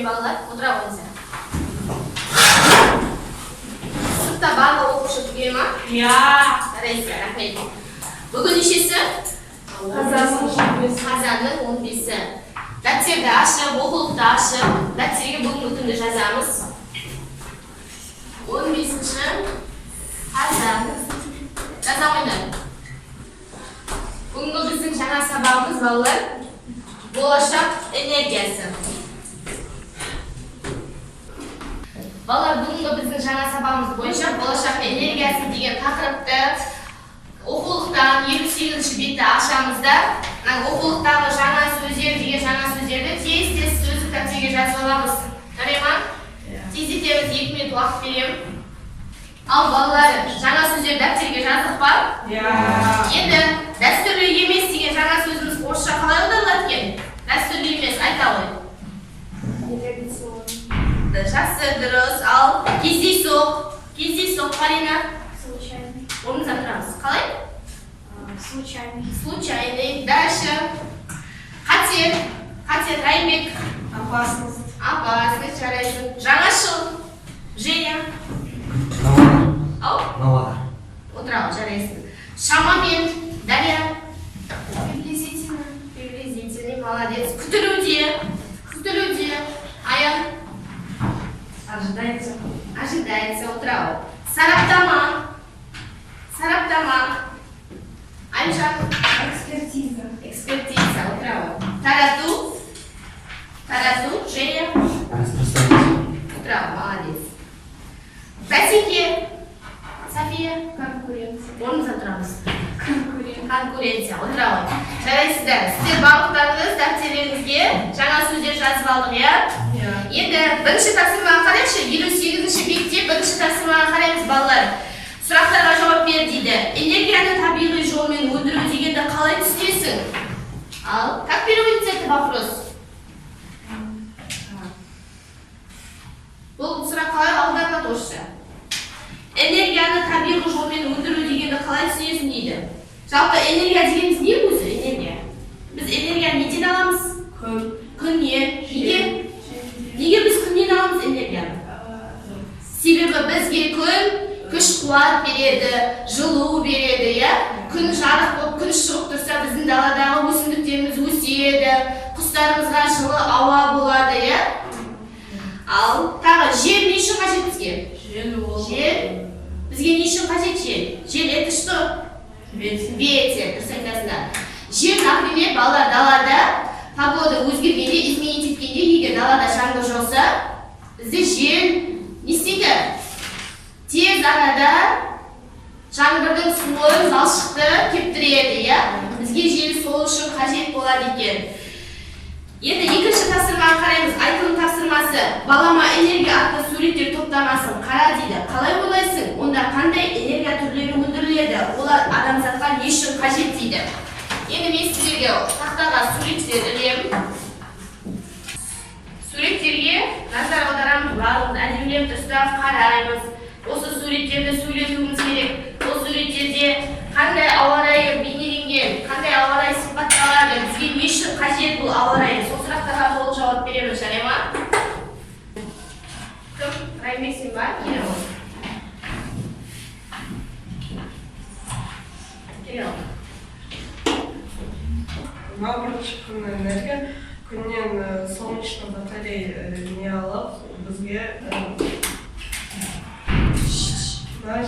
балалар, отыра қойыңыздар. Сыныпта барлық оқушы түгел ма? Иә. Жарайсыздар, рахмет. Бүгін нешесі? Қазанның 15-і. Дәптерді ашып, оқулықты ашып, дәптерге бүгінгі күнді жазамыз. 15-ші қазан. Жазамайдар. Бүгінгі біздің жаңа сабағымыз балалар. Болашақ энергиясы. Балалар, бүгінгі біздің жаңа сабағымыз бойынша болашақ энергиясы деген тақырыпты оқулықтан 58-ші бетті ашамызда. Оқулықтағы жаңа сөздер деген жаңа сөздерді тез-тез сөздік дәптерге жазып аламыз. Жарай ма? Тездетеміз, 2 минут уақыт беремін. Ал балалар, жаңа сөздер дәптерге жаздық па? Енді дәстүрлі емес деген жаңа сөзіміз орысша қалай аударылады екен? Дәстүрлі емес, айта ғой. Жақсы, дұрыс. Ал кездейсоқ. Кездейсоқ, Карина. Орнымыздан тұрамыз. Қалай? Случайный. Случайный. Дальше. Қатер. Қатер, Райбек. Опасность. Опасность, жарайсың. Жаңашыл. Женя. Ау? Новатор. Отырау, жарайсың. Шамамен. Дарья. Приблизительно. Приблизительный, молодец. Күтілуде. Күтілуде. Аян. Ожидается. Ожидается, отырау. Сараптама. Сараптама. Айша. Экспертиза. Экспертиза, отырау. Тарату. Тарату, Женя. Распространитель. Отырау, молодец. Бәсеке. София. Конкуренция. Орнымыздан тұрамыз. Конкуренция, отырау. Жарайсыздар. Сіздер барлықтарыңыз дәптерлеріңізге жаңа сөздер жазып алдық, иә? Енді бірінші тапсырмаға қарайықшы. 58-ші бетте бірінші тапсырмаға қараймыз, балалар. Сұрақтарға жауап бер дейді. Энергияны табиғи жолмен өндіру дегенді қалай түсінесің? Ал, как переводится этот вопрос? Бұл сұрақ қалай аударылады орысша? Энергияны табиғи жолмен өндіру дегенді қалай түсінесің дейді. Жалпы энергия дегеніміз не өзі? Энергия. Біз энергияны неден аламыз? Күннен. Неге біз күннен аламыз энергияны? Себебі бізге күн күш қуат береді, жылу береді, иә? Күн жарық болып, күн шығып тұрса, біздің даладағы өсімдіктеріміз өседі, құстарымызға жылы ауа болады, иә? Ал тағы жел не үшін қажет бізге? Жел. Бізге не үшін қажет жел? Жел это что? Ветер. Дұрыс айтасыңдар. Жел, например, балалар далада погода өзгергенде, изменить еткенде, егер далада жаңбыр жауса, бізде жел не істейді? Тез арада жаңбырдың суын, балшықты кептіреді, иә? Бізге жел сол үшін қажет болады екен. Енді екінші тапсырмаға қараймыз. Айтылым тапсырмасы. Балама энергия атты суреттер топтамасын қара дейді. Қалай ойлайсың? Онда қандай энергия түрлері өндіріледі? Олар адамзатқа не үшін қажет дейді. Енді мен сіздерге тақтаға суреттер ілемін. Суреттерге назар аударамыз. Барлығын әдемілеп ұстап қараймыз. Осы суреттерді сөйлетуіміз керек. Бұл суреттерде қандай ауа райы бейнеленген, қандай ауа райы сипатталады, бізге не үшін қажет бұл ауа райы? Сол сұрақтарға толық жауап береміз, жарай ма? Кім? Райбексің ба? Келе ол. Келе ол. Бірінші күн энергия. Күннен солнечный батарея не алып, бізге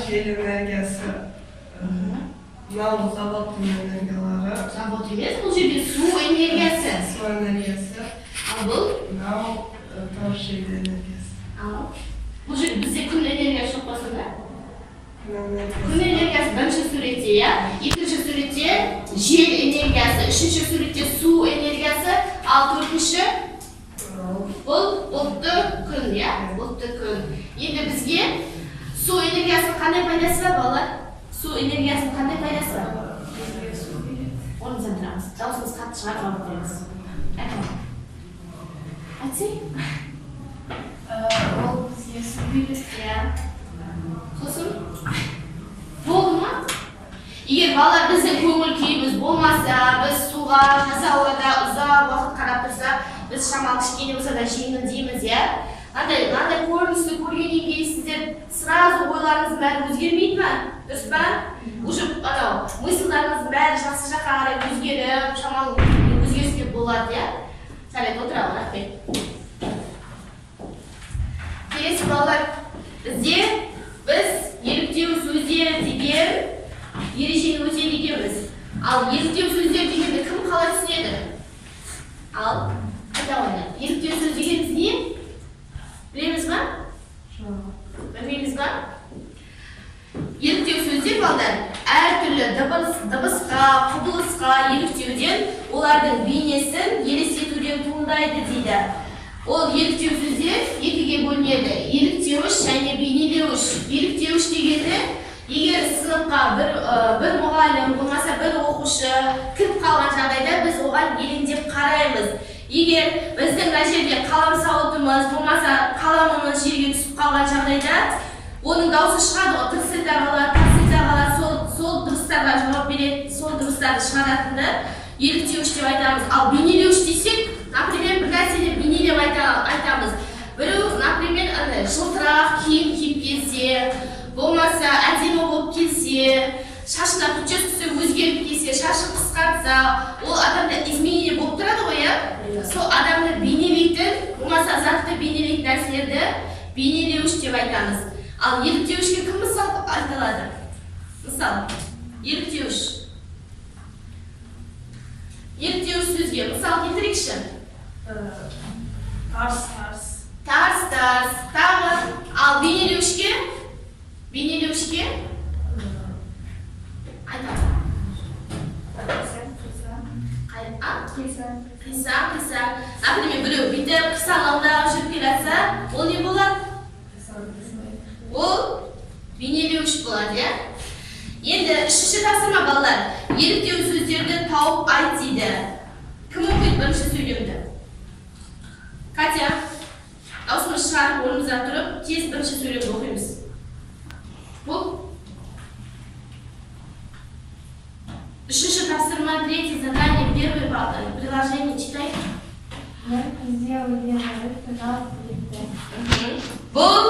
жел энергиясы, мынау заводтың энергиялары. Завод емес, бұл жерде су энергиясы. Су энергиясы. Ал бұл? Мынау тоже жел энергиясы. Ал бұл жерде бізде күн энергиясы жоқ болса да? Күн энергиясы бірінші суретте, иә? Екінші суретте жел энергиясы, үшінші суретте су энергиясы, ал төртінші бұл бұлтты күн, иә? Бұлтты күн. Енді бізге су энергиясының қандай пайдасы бар, балалар? Су энергиясының қандай пайдасы бар? Орнымыздан тұрамыз. Даусымыз қатты шығарып жауап береміз. Айтсай? Ол бізге су береді. Иә. Сосын? Болды ма? Егер балалар біздің көңіл күйіміз болмаса, біз суға таза ауада ұзақ уақыт қарап тұрса, біз шамалы кішкене болса да жеңілдейміз, иә. Мынандай көріністі көргеннен кейін сіздер сразу ойларыңыздың бәрі өзгермейді ма? Дұрыс па? Уже анау мысльдарыңыздың бәрі жақсы жаққа қарай өзгеріп, шамалы өзгерістер болады, иә. Сәлем, отыралық, рахмет. Келесі балалар, бізде біз еліктеу сөздер деген ережені өтеді екенбіз. Ал еліктеу сөздер дегенді кім қалай түсінеді? Ал айта қойыңдар. Еліктеу сөз дегеніміз не? Білеміз ба? Білмейміз ба? Еліктеу сөздер балдар әртүрлі дыбысқа, құбылысқа еліктеуден, олардың бейнесін елестетуден туындайды дейді. Ол еліктеу сөздер екіге бөлінеді. Еліктеуіш және бейнелеуіш. Еліктеуіш дегенді егер сыныпқа бір мұғалім, болмаса бір оқушы кіріп қалған жағдайда біз оған елеңдеп қараймыз. Егер біздің мына жерде қалам сауытымыз, болмаса қаламымыз жерге түсіп қалған жағдайда, оның дауысы шығады ғой, тырсылдар қалар, сол дыбыстарға жауап береді, сол дыбыстарды шығаратынды еліктеуіш деп айтамыз. Ал бейнелеуіш десек, например, бір нәрсені бейнелеп айтамыз. Біреу, например, жылтырақ киім киіп келсе, болмаса әдемі болып келсе, шашына прическасы өзгеріп келсе, шашын қысқартса, ол адамда изменение болып тұрады ғой, иә? Сол адамды бейнелейтін, болмаса затты бейнелейтін нәрселерді бейнелеуіш деп айтамыз. Ал еліктеуішке кім мысал айтылады? Мысал, еліктеуіш. Еліктеуіш сөзге мысал келтірейікші. Тарс. Тағы. Ал бейнелеуішке? Айтамыз. Қиса. Например, біреу бүйтіп қисалаудағы жүріп келе жатса, ол не болады? Ол бейнелеуіш болады, иә? Енді үшінші тапсырма балалар. Еліктеу сөздерді тауып айт дейді. Кім оқиды бірінші сөйлемді? Катя, даусымыз шығарып орнымыздан тұрып, тез бірінші сөйлемді оқимыз. Бұл Үшінші тапсырма, третье задание, первый приложение читай. Бұл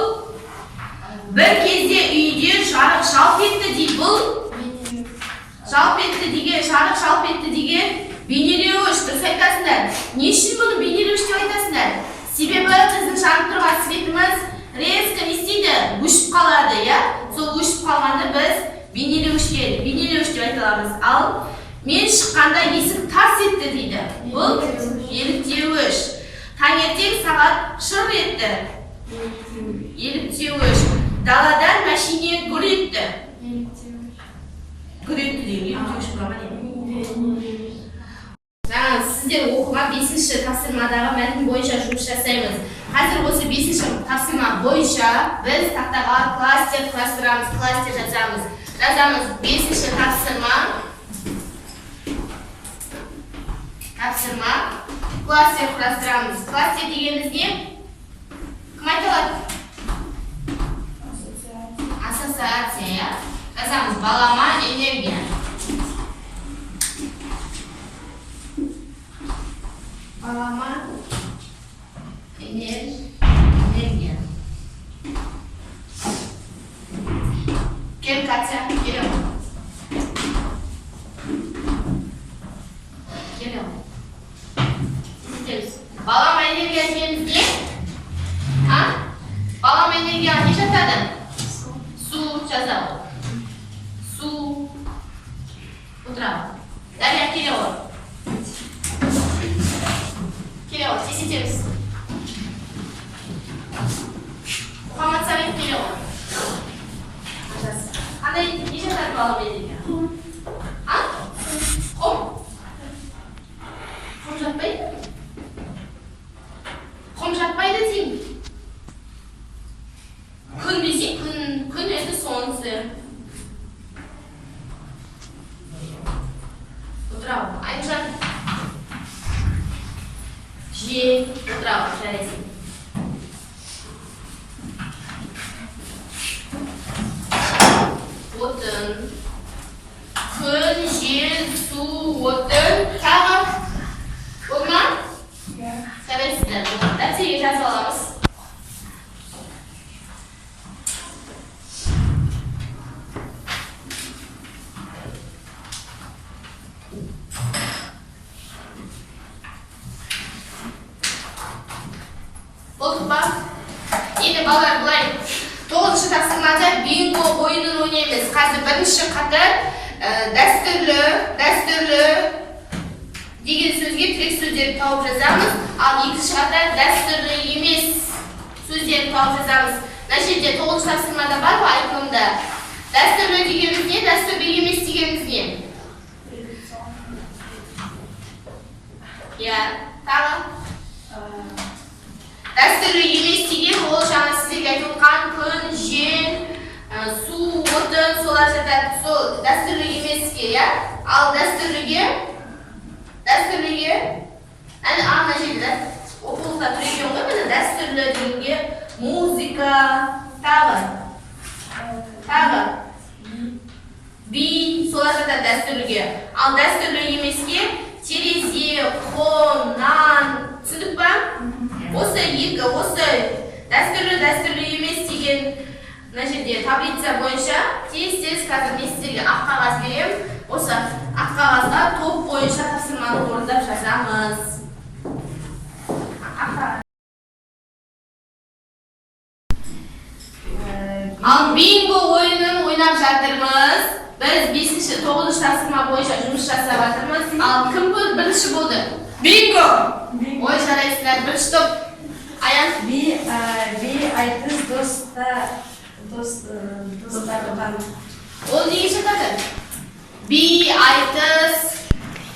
бір кезде үйде жарық жалп етті дейді. Бұл жарық жалп етті деген бейнелеуіш. Дұрыс айтасыңдар. Не үшін бұны бейнелеуіш деп айтасыңдар? Себебі біздің жанып тұрған светіміз резко не істейді? Өшіп қалады, иә? Сол өшіп қалғанды біз бейнелеуіш деп айталамыз. Ал мен шыққанда есік тарс етті дейді. Бұл еліктеуіш. Таңертең сағат шыр етті. Еліктеуіш. Даладан мәшине гүр етті. Гүр етті деген еліктеуіш бола ма не? Жаңа сіздер оқыған 5-ші тапсырмадағы мәтін бойынша жұмыс жасаймыз. Қазір осы 5-ші тапсырма бойынша біз тақтаға кластер құрастырамыз, кластер жазамыз. 5-ші тапсырма. Кластер құрастырамыз. Кластер дегеніміз не? Кім айтылады? Ассоциация. Жазамыз. Балама энергия. Балама энергия. Кел, Катя, келем. Балама энергия дегеніміз не? Балама энергия не жатады? Су жазады. Су. Отырамыз. Дарья, келе ғой. Тез етеміз. Мұхаммад Сабит келе ғой. Қандай не жатады балама энергия? Құм? Құм жатпайды? Құм жатпайды деймін. Күн десек, күн это солнце. Отырамын. Айнжан. Жел. Отырамын. Жарайсың. Отын. Күн, жел, су, отын. Тағы. Болды ма? Болдық па? Енді балалар былай 9-шы тапсырмада бинго ойынын ойнаймыз. Қазір бірінші қатар дәстүрлі деген сөзге тірек сөздерді тауып жазамыз. Ал екінші қатар дәстүрлі емес сөздерді тауып жазамыз. Мына жерде 9-шы тапсырмада бар ғой айқында. Дәстүрлі дегеніміз не, дәстүрлі емес дегеніміз не? Иә, тағы? Дәстүрлі емес деген ол жаңа сіздерге айтып отқан күн, жел, су, отын, солар жатады. Сол дәстүрлі емеске, иә? Ал дәстүрліге ана жерде оқулықта тұр екен ғой, міне дәстүрлі дегенге музыка, тағы би, солар жатады дәстүрліге. Ал дәстүрлі емеске терезе, қон, нан, түсіндік па? Осы дәстүрлі емес деген мына жерде таблица бойынша тез қазір мен сіздерге ақ қағаз беремін. Осы ақ қағазға топ бойынша тапсырманы орындап жазамыз. Ал бинго ойынын ойнап жатырмыз. Біз 9-шы тапсырма бойынша жұмыс жасап жатырмыз. Ал кім бірінші болды? Бинго! Ой, жарайсыздар, бірінші топ. Аян? Би айтыс достарған. Ол неге жатады? Би айтыс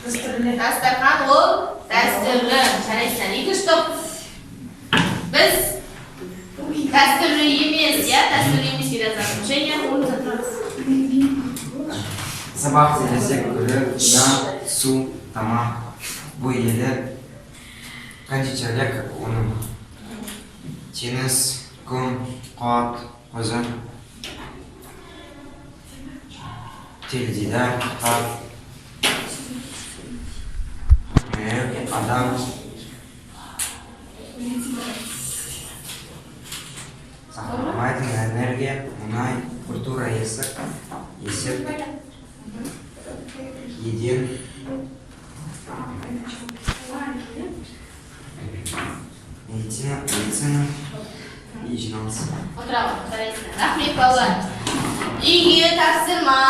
дастархан, ол дәстүрлі. Жарайсыздар, екінші топ. Біз дәстүрлі емес, иә? Дәстүрлі емес деп жазамыз. Және оны жатырмыз. Sabah telese göre yağ, su, tamam. Bu yedi koндитерlik unum. Teniz, kum, kağıt, ozon. Telediler, kitap. Adam. Сохраняемая энергия, унай, культура язык, един. Медицина и жиналыс. Отырамын, жарайсыздар. Рахмет балалар. Үйге тапсырма,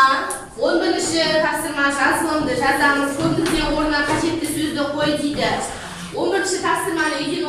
11-ші тапсырма жазылымды жазамыз. Көбінесе орнына қажетті сөзді қой дейді. 11-ші тапсырманы үйден